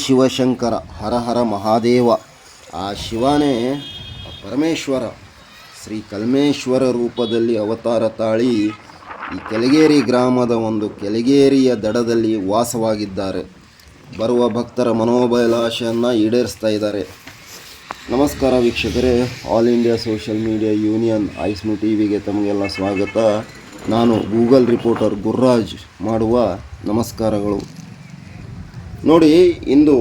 ಶಿವಶಂಕರ, ಹರ ಹರ ಮಹಾದೇವ. ಆ ಶಿವನೇ ಪರಮೇಶ್ವರ ಶ್ರೀ ಕಲ್ಮೇಶ್ವರ ರೂಪದಲ್ಲಿ ಅವತಾರ ತಾಳಿ ಈ ಕೆಳಗೇರಿ ಗ್ರಾಮದ ಒಂದು ಕೆಳಗೇರಿಯ ದಡದಲ್ಲಿ ವಾಸವಾಗಿದ್ದಾರೆ. ಬರುವ ಭಕ್ತರ ಮನೋಭಿಲಾಷೆಯನ್ನು ಈಡೇರಿಸ್ತಾ ಇದ್ದಾರೆ. ನಮಸ್ಕಾರ ವೀಕ್ಷಕರೇ, all India social media union ಐಸ್ಮಿ ಟಿವಿಗೆ ತಮಗೆಲ್ಲ ಸ್ವಾಗತ. ನಾನು ಗೂಗಲ್ ರಿಪೋರ್ಟರ್ ಗುರ್ರಾಜ್ ಮಾಡುವ ನಮಸ್ಕಾರಗಳು. ನೋಡಿ, ಇಂದು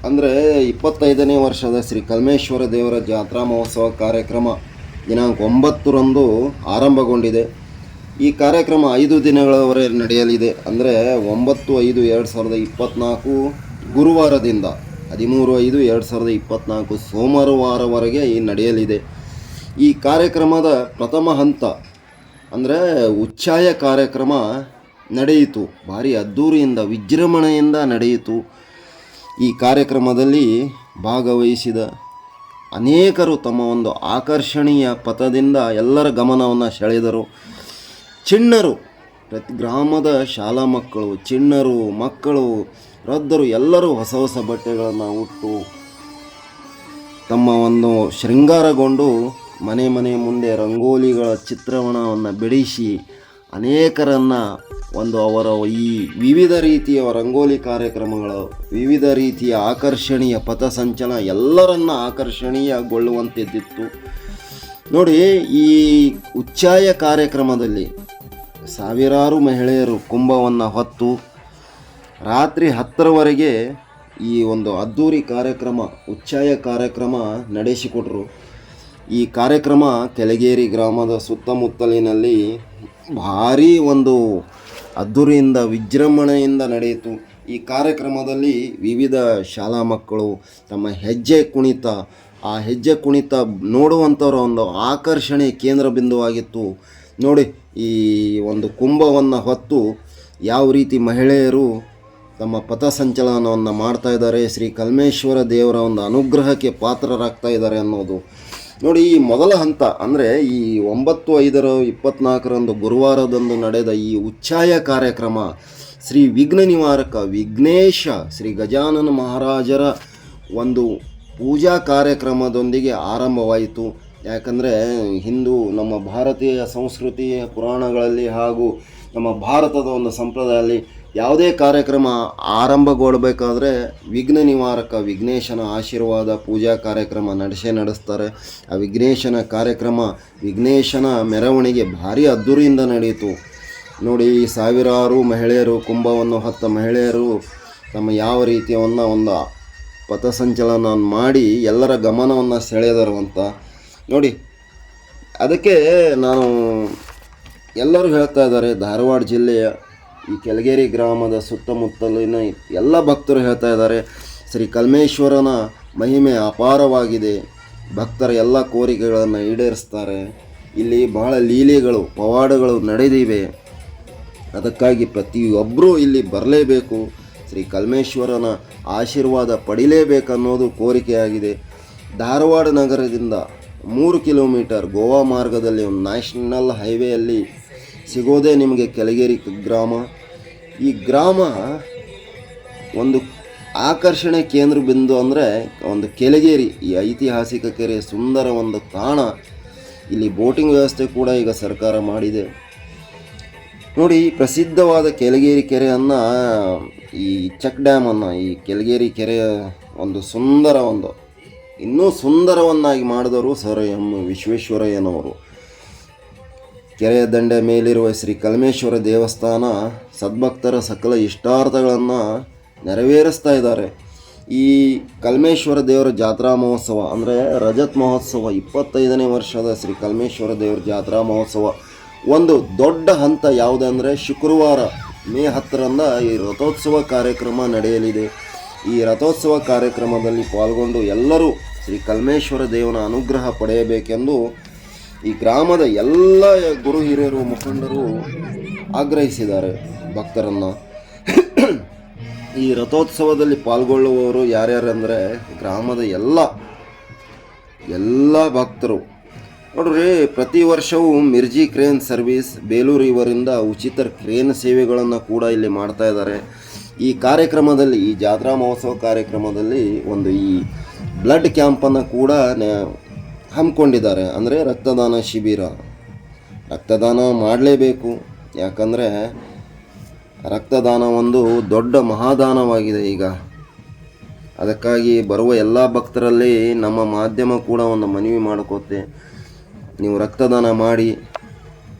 ಅಂದರೆ 25ನೇ ವರ್ಷದ ಶ್ರೀ ಕಲ್ಮೇಶ್ವರ ದೇವರ ಜಾತ್ರಾ ಮಹೋತ್ಸವ ಕಾರ್ಯಕ್ರಮ ದಿನಾಂಕ 9ರಂದು ಆರಂಭಗೊಂಡಿದೆ. ಈ ಕಾರ್ಯಕ್ರಮ 5 ದಿನಗಳವರೆಗೆ ನಡೆಯಲಿದೆ. ಅಂದರೆ 9/5/2024 ಗುರುವಾರದಿಂದ 13/5/2024 ಸೋಮವಾರವರೆಗೆ ನಡೆಯಲಿದೆ. ಈ ಕಾರ್ಯಕ್ರಮದ ಪ್ರಥಮ ಹಂತ ಅಂದರೆ ಉಚ್ಛಾಯ ಕಾರ್ಯಕ್ರಮ ನಡೆಯಿತು. ಭಾರಿ ಅದ್ಧೂರಿಯಿಂದ ವಿಜೃಂಭಣೆಯಿಂದ ನಡೆಯಿತು. ಈ ಕಾರ್ಯಕ್ರಮದಲ್ಲಿ ಭಾಗವಹಿಸಿದ ಅನೇಕರು ತಮ್ಮ ಒಂದು ಆಕರ್ಷಣೀಯ ಪಥದಿಂದ ಎಲ್ಲರ ಗಮನವನ್ನು ಸೆಳೆದರು. ಚಿಣ್ಣರು, ಪ್ರತಿ ಗ್ರಾಮದ ಶಾಲಾ ಮಕ್ಕಳು, ಚಿಣ್ಣರು, ಮಕ್ಕಳು, ವೃದ್ಧರು ಎಲ್ಲರೂ ಹೊಸ ಹೊಸ ಬಟ್ಟೆಗಳನ್ನು ಉಟ್ಟು ತಮ್ಮ ಒಂದು ಶೃಂಗಾರಗೊಂಡು ಮನೆ ಮುಂದೆ ರಂಗೋಲಿಗಳ ಚಿತ್ರಣವನ್ನು ಬಿಡಿಸಿ ಅನೇಕರನ್ನು ಅವರ ಈ ವಿವಿಧ ರೀತಿಯ ರಂಗೋಲಿ ಕಾರ್ಯಕ್ರಮಗಳು, ವಿವಿಧ ರೀತಿಯ ಆಕರ್ಷಣೀಯ ಪಥಸಂಚಲನ ಎಲ್ಲರನ್ನ ಆಕರ್ಷಣೀಯಗೊಳ್ಳುವಂತಿದ್ದಿತ್ತು. ನೋಡಿ, ಈ ಉಚ್ಛಾಯ ಕಾರ್ಯಕ್ರಮದಲ್ಲಿ ಸಾವಿರಾರು ಮಹಿಳೆಯರು ಕುಂಭವನ್ನು ಹೊತ್ತು ರಾತ್ರಿ 10ರವರೆಗೆ ಈ ಒಂದು ಅದ್ಧೂರಿ ಕಾರ್ಯಕ್ರಮ, ಉಚ್ಛಾಯ ಕಾರ್ಯಕ್ರಮ ನಡೆಸಿಕೊಟ್ರು. ಈ ಕಾರ್ಯಕ್ರಮ ಕೆಳಗೇರಿ ಗ್ರಾಮದ ಸುತ್ತಮುತ್ತಲಿನಲ್ಲಿ ಭಾರೀ ಒಂದು ಅದ್ಧೂರಿಯಿಂದ ವಿಜೃಂಭಣೆಯಿಂದ ನಡೆಯಿತು. ಈ ಕಾರ್ಯಕ್ರಮದಲ್ಲಿ ವಿವಿಧ ಶಾಲಾ ಮಕ್ಕಳು ತಮ್ಮ ಹೆಜ್ಜೆ ಕುಣಿತ, ಆ ಹೆಜ್ಜೆ ಕುಣಿತ ನೋಡುವಂಥವ್ರ ಒಂದು ಆಕರ್ಷಣೆ ಕೇಂದ್ರ ಬಿಂದುವಾಗಿತ್ತು. ನೋಡಿ, ಈ ಒಂದು ಕುಂಭವನ್ನು ಹೊತ್ತು ಯಾವ ರೀತಿ ಮಹಿಳೆಯರು ತಮ್ಮ ಪಥಸಂಚಲನವನ್ನು ಮಾಡ್ತಾ ಇದ್ದಾರೆ, ಶ್ರೀ ಕಲ್ಮೇಶ್ವರ ದೇವರ ಒಂದು ಅನುಗ್ರಹಕ್ಕೆ ಪಾತ್ರರಾಗ್ತಾ ಇದ್ದಾರೆ ಅನ್ನೋದು. ನೋಡಿ, ಈ ಮೊದಲ ಹಂತ ಅಂದರೆ ಈ 9/5/24 ಗುರುವಾರದಂದು ನಡೆದ ಈ ಉಚ್ಛಾಯ ಕಾರ್ಯಕ್ರಮ ಶ್ರೀ ವಿಘ್ನ ನಿವಾರಕ ವಿಘ್ನೇಶ ಶ್ರೀ ಗಜಾನನ ಮಹಾರಾಜರ ಒಂದು ಪೂಜಾ ಕಾರ್ಯಕ್ರಮದೊಂದಿಗೆ ಆರಂಭವಾಯಿತು. ಯಾಕಂದರೆ ನಮ್ಮ ಭಾರತೀಯ ಸಂಸ್ಕೃತಿಯ ಪುರಾಣಗಳಲ್ಲಿ ಹಾಗೂ ನಮ್ಮ ಭಾರತದ ಒಂದು ಸಂಪ್ರದಾಯದಲ್ಲಿ ಯಾವುದೇ ಕಾರ್ಯಕ್ರಮ ಆರಂಭಗೊಳ್ಳಬೇಕಾದ್ರೆ ವಿಘ್ನ ನಿವಾರಕ ವಿಘ್ನೇಶನ ಆಶೀರ್ವಾದ ಪೂಜಾ ಕಾರ್ಯಕ್ರಮ ನಡೆಸ್ತಾರೆ. ಆ ವಿಘ್ನೇಶನ ಕಾರ್ಯಕ್ರಮ, ವಿಘ್ನೇಶನ ಮೆರವಣಿಗೆ ಭಾರಿ ಅದ್ಧೂರಿಯಿಂದ ನಡೆಯಿತು. ನೋಡಿ, ಸಾವಿರಾರು ಮಹಿಳೆಯರು, ಕುಂಭವನ್ನು ಹೊತ್ತ ಮಹಿಳೆಯರು ತಮ್ಮ ಯಾವ ರೀತಿಯವನ್ನು ಒಂದು ಪಥಸಂಚಲನ ಮಾಡಿ ಎಲ್ಲರ ಗಮನವನ್ನು ಸೆಳೆದರು ಅಂತ ನೋಡಿ. ಅದಕ್ಕೆ ನಾನು ಎಲ್ಲರೂ ಹೇಳ್ತಾ ಇದ್ದಾರೆ, ಧಾರವಾಡ ಜಿಲ್ಲೆಯ ಈ ಕೆಳಗೇರಿ ಗ್ರಾಮದ ಸುತ್ತಮುತ್ತಲಿನ ಎಲ್ಲ ಭಕ್ತರು ಹೇಳ್ತಾ ಇದ್ದಾರೆ, ಶ್ರೀ ಕಲ್ಮೇಶ್ವರನ ಮಹಿಮೆ ಅಪಾರವಾಗಿದೆ, ಭಕ್ತರ ಎಲ್ಲ ಕೋರಿಕೆಗಳನ್ನು ಈಡೇರಿಸ್ತಾರೆ, ಇಲ್ಲಿ ಬಹಳ ಲೀಲೆಗಳು ಪವಾಡಗಳು ನಡೆದಿವೆ, ಅದಕ್ಕಾಗಿ ಪ್ರತಿಯೊಬ್ಬರೂ ಇಲ್ಲಿ ಬರಲೇಬೇಕು, ಶ್ರೀ ಕಲ್ಮೇಶ್ವರನ ಆಶೀರ್ವಾದ ಪಡಿಲೇಬೇಕನ್ನೋದು ಕೋರಿಕೆಯಾಗಿದೆ. ಧಾರವಾಡ ನಗರದಿಂದ 3 ಕಿಲೋಮೀಟರ್ ಗೋವಾ ಮಾರ್ಗದಲ್ಲಿ ಒಂದು ನ್ಯಾಷನಲ್ ಹೈವೇಯಲ್ಲಿ ಸಿಗೋದೇ ನಿಮಗೆ ಕೆಳಗೇರಿ ಗ್ರಾಮ. ಈ ಗ್ರಾಮ ಒಂದು ಆಕರ್ಷಣೆ ಕೇಂದ್ರ ಬಿಂದು ಅಂದರೆ ಒಂದು ಕೆಳಗೇರಿ, ಈ ಐತಿಹಾಸಿಕ ಕೆರೆ, ಸುಂದರ ಒಂದು ತಾಣ. ಇಲ್ಲಿ ಬೋಟಿಂಗ್ ವ್ಯವಸ್ಥೆ ಕೂಡ ಈಗ ಸರ್ಕಾರ ಮಾಡಿದೆ. ನೋಡಿ, ಪ್ರಸಿದ್ಧವಾದ ಕೆಳಗೇರಿ ಕೆರೆಯನ್ನು, ಈ ಚೆಕ್ ಡ್ಯಾಮನ್ನು, ಈ ಕೆಳಗೇರಿ ಕೆರೆಯ ಒಂದು ಇನ್ನೂ ಸುಂದರವನ್ನಾಗಿ ಮಾಡಿದವರು ಸರ್ ಎಂ ವಿಶ್ವೇಶ್ವರಯ್ಯನವರು. ಕೆರೆಯ ದಂಡೆ ಮೇಲಿರುವ ಶ್ರೀ ಕಲ್ಮೇಶ್ವರ ದೇವಸ್ಥಾನ ಸದ್ಭಕ್ತರ ಸಕಲ ಇಷ್ಟಾರ್ಥಗಳನ್ನು ನೆರವೇರಿಸ್ತಾ ಇದ್ದಾರೆ. ಈ ಕಲ್ಮೇಶ್ವರ ದೇವರ ಜಾತ್ರಾ ಮಹೋತ್ಸವ ಅಂದರೆ ರಜತ್ ಮಹೋತ್ಸವ, 25ನೇ ವರ್ಷದ ಶ್ರೀ ಕಲ್ಮೇಶ್ವರ ದೇವರ ಜಾತ್ರಾ ಮಹೋತ್ಸವ ಒಂದು ದೊಡ್ಡ ಹಂತ ಯಾವುದಂದರೆ ಶುಕ್ರವಾರ ಮೇ 10ರಂದು ಈ ರಥೋತ್ಸವ ಕಾರ್ಯಕ್ರಮ ನಡೆಯಲಿದೆ. ಈ ರಥೋತ್ಸವ ಕಾರ್ಯಕ್ರಮದಲ್ಲಿ ಪಾಲ್ಗೊಂಡು ಎಲ್ಲರೂ ಶ್ರೀ ಕಲ್ಮೇಶ್ವರ ದೇವನ ಅನುಗ್ರಹ ಪಡೆಯಬೇಕೆಂದು ಈ ಗ್ರಾಮದ ಎಲ್ಲ ಗುರು ಹಿರಿಯರು, ಮುಖಂಡರು ಆಗ್ರಹಿಸಿದ್ದಾರೆ ಭಕ್ತರನ್ನು. ಈ ರಥೋತ್ಸವದಲ್ಲಿ ಪಾಲ್ಗೊಳ್ಳುವವರು ಯಾರ್ಯಾರಂದರೆ ಗ್ರಾಮದ ಎಲ್ಲ ಭಕ್ತರು. ನೋಡ್ರಿ, ಪ್ರತಿ ವರ್ಷವೂ ಮಿರ್ಜಿ ಕ್ರೇನ್ ಸರ್ವಿಸ್ ಬೇಲೂರು ಇವರಿಂದ ಉಚಿತ ಕ್ರೇನ್ ಸೇವೆಗಳನ್ನು ಕೂಡ ಇಲ್ಲಿ ಮಾಡ್ತಾ ಇದ್ದಾರೆ. ಈ ಕಾರ್ಯಕ್ರಮದಲ್ಲಿ, ಈ ಜಾತ್ರಾ ಮಹೋತ್ಸವ ಕಾರ್ಯಕ್ರಮದಲ್ಲಿ ಒಂದು ಈ ಬ್ಲಡ್ ಕ್ಯಾಂಪನ್ನು ಕೂಡ ಹಮ್ಮಿಕೊಂಡಿದ್ದಾರೆ. ಅಂದರೆ ರಕ್ತದಾನ ಶಿಬಿರ. ರಕ್ತದಾನ ಮಾಡಲೇಬೇಕು, ಯಾಕಂದರೆ ರಕ್ತದಾನ ಒಂದು ದೊಡ್ಡ ಮಹಾದಾನವಾಗಿದೆ ಈಗ. ಅದಕ್ಕಾಗಿ ಬರುವ ಎಲ್ಲ ಭಕ್ತರಲ್ಲಿ ನಮ್ಮ ಮಾಧ್ಯಮ ಕೂಡ ಒಂದು ಮನವಿ ಮಾಡ್ಕೋತೆ, ನೀವು ರಕ್ತದಾನ ಮಾಡಿ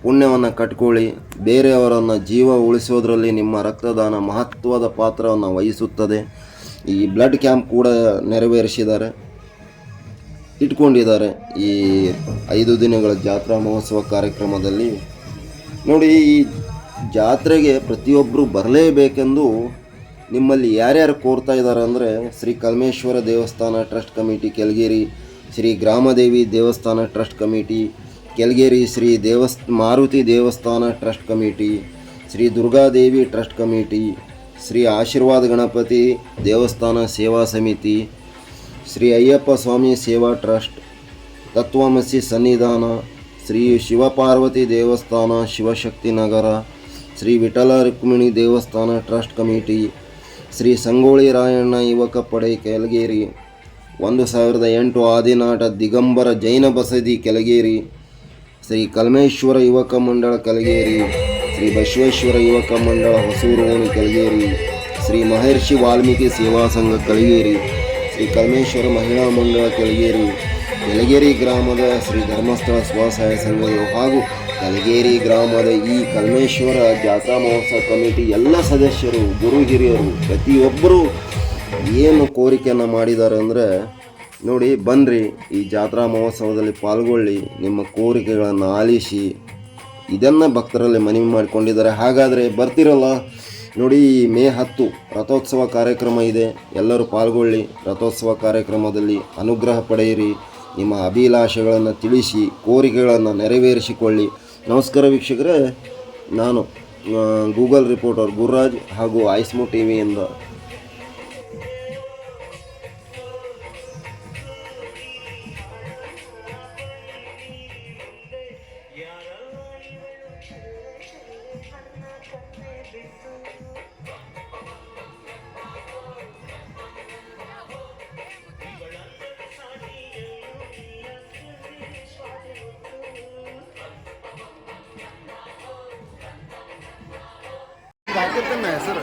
ಪುಣ್ಯವನ್ನು ಕಟ್ಕೊಳ್ಳಿ. ಬೇರೆಯವರನ್ನು ಜೀವ ಉಳಿಸೋದ್ರಲ್ಲಿ ನಿಮ್ಮ ರಕ್ತದಾನ ಮಹತ್ವದ ಪಾತ್ರವನ್ನು ವಹಿಸುತ್ತದೆ. ಈ ಬ್ಲಡ್ ಕ್ಯಾಂಪ್ ಕೂಡ ಇಟ್ಕೊಂಡಿದ್ದಾರೆ ಈ 5 ದಿನಗಳ ಜಾತ್ರಾ ಮಹೋತ್ಸವ ಕಾರ್ಯಕ್ರಮದಲ್ಲಿ. ನೋಡಿ, ಈ ಜಾತ್ರೆಗೆ ಪ್ರತಿಯೊಬ್ಬರು ಬರಲೇಬೇಕೆಂದು ನಿಮ್ಮಲ್ಲಿ ಯಾರ್ಯಾರು ಕೋರ್ತಾ ಇದ್ದಾರೆ ಅಂದರೆ, ಶ್ರೀ ಕಲ್ಮೇಶ್ವರ ದೇವಸ್ಥಾನ ಟ್ರಸ್ಟ್ ಕಮಿಟಿ ಕೆಳಗೇರಿ, ಶ್ರೀ ಗ್ರಾಮದೇವಿ ದೇವಸ್ಥಾನ ಟ್ರಸ್ಟ್ ಕಮಿಟಿ ಕೆಳಗೇರಿ, ಶ್ರೀ ಮಾರುತಿ ದೇವಸ್ಥಾನ trust committee, Shri Durgadevi trust committee, Shri ಆಶೀರ್ವಾದ ಗಣಪತಿ ದೇವಸ್ಥಾನ ಸೇವಾ ಸಮಿತಿ, ಶ್ರೀ ಅಯ್ಯಪ್ಪ ಸ್ವಾಮಿ ಸೇವಾ ಟ್ರಸ್ಟ್, ತತ್ವಮಸಿ ಸನ್ನಿಧಾನ, ಶ್ರೀ ಶಿವಪಾರ್ವತಿ ದೇವಸ್ಥಾನ ಶಿವಶಕ್ತಿ ನಗರ, ಶ್ರೀ ವಿಠಲ ರುಕ್ಮಿಣಿ ದೇವಸ್ಥಾನ ಟ್ರಸ್ಟ್ ಕಮಿಟಿ, ಶ್ರೀ ಸಂಗೊಳ್ಳಿ ರಾಯಣ್ಣ ಯುವಕ ಪಡೆ ಕೆಳಗೇರಿ, 1008 ಆದಿನಾಟ ದಿಗಂಬರ ಜೈನ ಬಸದಿ ಕೆಳಗೇರಿ, ಶ್ರೀ ಕಲ್ಮೇಶ್ವರ ಯುವಕ ಮಂಡಳ ಕೆಳಗೇರಿ, ಶ್ರೀ ಬಸವೇಶ್ವರ ಯುವಕ ಮಂಡಳ ಹೊಸೂರು ಓಣಿ ಕೆಳಗೇರಿ, ಶ್ರೀ ಮಹರ್ಷಿ ವಾಲ್ಮೀಕಿ ಸೇವಾ ಸಂಘ ಕೆಳಗೇರಿ, ಶ್ರೀ ಕಲ್ಮೇಶ್ವರ ಮಹಿಳಾ ಮಂಡಳ ಕೆಳಗೇರಿ ಗ್ರಾಮದ ಶ್ರೀ ಧರ್ಮಸ್ಥಳ ಸ್ವಸಹಾಯ ಸಂಘಗಳು ಹಾಗೂ ಕೆಳಗೇರಿ ಗ್ರಾಮದ ಈ ಕಲ್ಮೇಶ್ವರ ಜಾತ್ರಾ ಮಹೋತ್ಸವ ಕಮಿಟಿ ಎಲ್ಲ ಸದಸ್ಯರು, ಗುರು ಹಿರಿಯರು ಪ್ರತಿಯೊಬ್ಬರು ಏನು ಕೋರಿಕೆಯನ್ನು ಮಾಡಿದ್ದಾರೆ ಅಂದರೆ, ನೋಡಿ ಬನ್ನಿರಿ, ಈ ಜಾತ್ರಾ ಮಹೋತ್ಸವದಲ್ಲಿ ಪಾಲ್ಗೊಳ್ಳಿ, ನಿಮ್ಮ ಕೋರಿಕೆಗಳನ್ನು ಆಲಿಸಿ, ಇದನ್ನು ಭಕ್ತರಲ್ಲಿ ಮನವಿ ಮಾಡಿಕೊಂಡಿದ್ದಾರೆ. ಹಾಗಾದರೆ ಬರ್ತಿರಲ್ಲ ನೋಡಿ, ಮೇ 10 ರಥೋತ್ಸವ ಕಾರ್ಯಕ್ರಮ ಇದೆ, ಎಲ್ಲರೂ ಪಾಲ್ಗೊಳ್ಳಿ. ರಥೋತ್ಸವ ಕಾರ್ಯಕ್ರಮದಲ್ಲಿ ಅನುಗ್ರಹ ಪಡೆಯಿರಿ, ನಿಮ್ಮ ಅಭಿಲಾಷೆಗಳನ್ನು ತಿಳಿಸಿ, ಕೋರಿಕೆಗಳನ್ನು ನೆರವೇರಿಸಿಕೊಳ್ಳಿ. ನಮಸ್ಕಾರ ವೀಕ್ಷಕರೇ, ನಾನು ಗೂಗಲ್ ರಿಪೋರ್ಟರ್ ಗುರುರಾಜ್ ಹಾಗೂ ಐಸ್ಮೋ ಟಿವಿಯಿಂದ. ಹಾಕಿರ್ತಾನೆ ಹೆಸರು.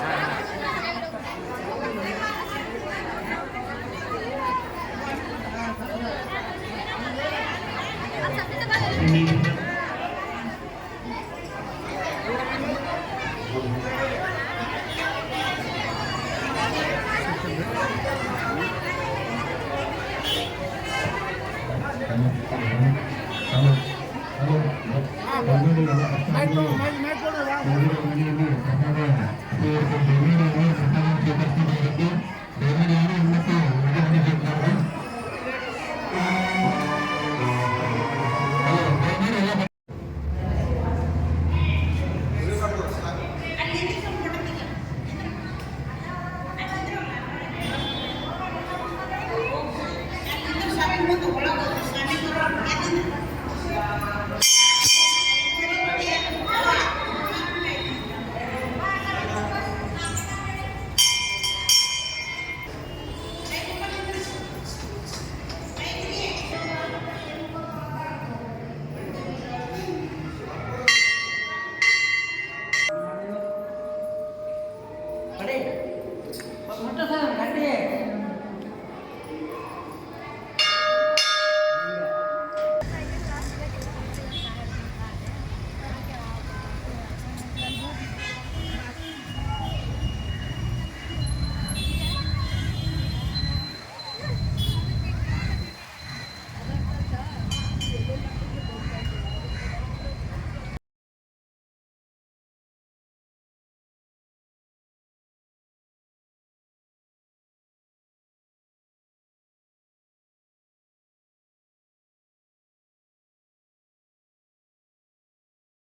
Hello.